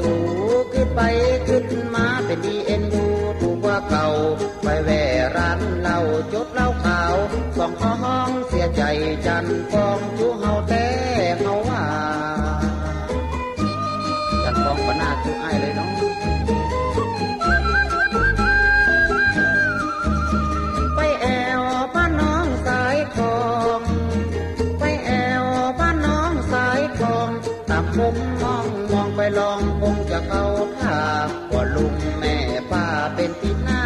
ตู่ขึ้นไปขึ้นมาเป็นดีเอ็นดูถูกกว่าเก่าไปแว่ร้านเหล้าจดเหล้าขาวสองห้องเสียใจจันฟองจูเฮาแต่เฮาว่าจันฟองปนาจูไอเลยน้องไปแอวบ้านน้องสายคองไปแอวบ้านน้องสายคองตามผมมองไปลองคงจะเข้าท่าว่าลุงแม่ป้าเป็นตีหน้า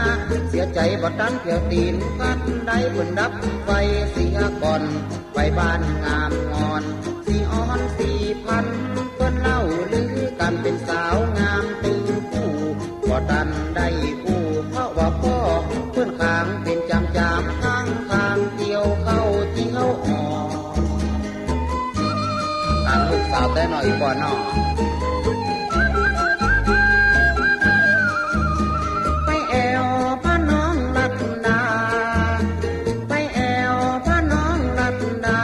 เสียใจบ่ดันเกี่ยวตีนกันได้เพิ่นดับไฟเสียก่อนไปบ้านงามงอนสีอ่อน4,000เพิ่นเล่าลือกันเป็นสาวงามตึงผู้บ่ดันได้ผู้เพราะว่าพ่อเพิ่นข้างเป็นจำข้างเกี่ยวเข้าเจียวอ่อนตามลูกสาวแต่หน่อยก่อนเนาะไปแอวพระน้องลัดดาไปแอวพระน้องลัดดา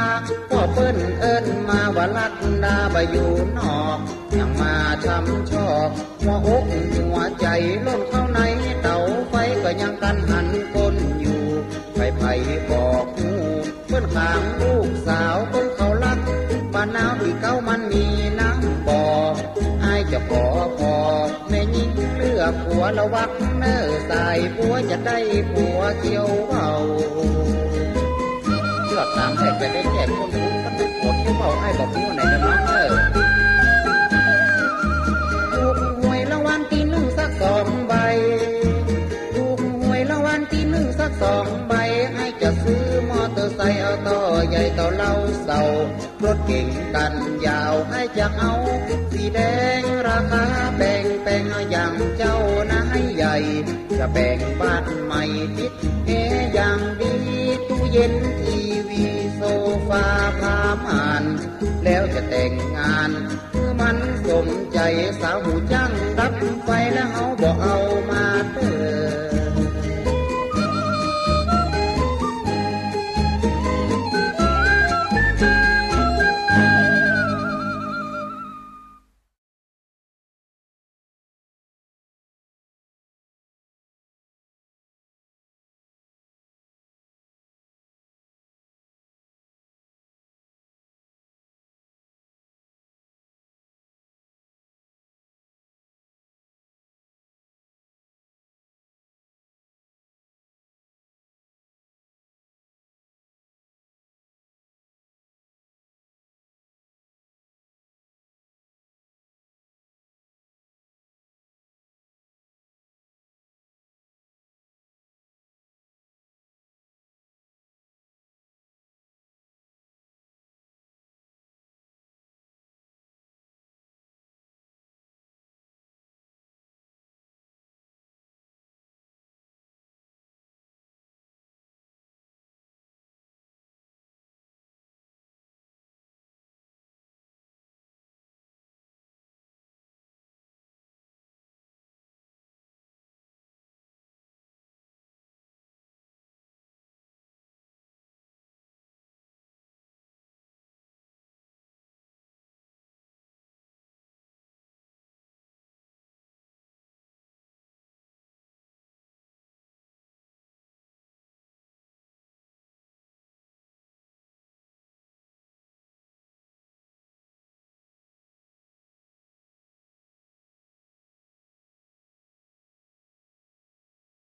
พ่อเปิ้นเอิ้นมาว่าลัดดาบ่อยู่นอกยังมาช้ำชอกหัวอกหัวใจล้นเข้าในเตาไฟก็ยังกันหันคนอยู่ไผบอกหูเปิ้นข้างลูกสาวคนเขารักบ้านนาวที่เก่ามันมีน้ำบ่ออายจะขอพอแม่ยิ่งเลือกผัวละวักเน้อสายผัวจะได้ผัวเกี่ยวเบาเลือกตามแทกจะได้แจกคนรู้กันเป็นผัวเกี่ยวเบาให้บอกผัวไหนจะน้องถูกหวยรางวัลที่หนึ่งสัก2 ใบถูกหวยรางวัลที่หนึ่งสัก2 ใบให้จะซื้อมอเตอร์ไซค์เอาต่อใหญ่ต่อเล่าเสารถเก่งกันยาวให้จะเอาสีแดงราคาแบ่งอย่างเจ้านะให้ใหญ่จะแบ่งบ้านใหม่ติดอย่างดีตู้เย็นทีวีโซฟาผ้าม่านแล้วจะแต่งงานเมื่อมันสมใจสาวหูจังรับไฟแล้วเฮา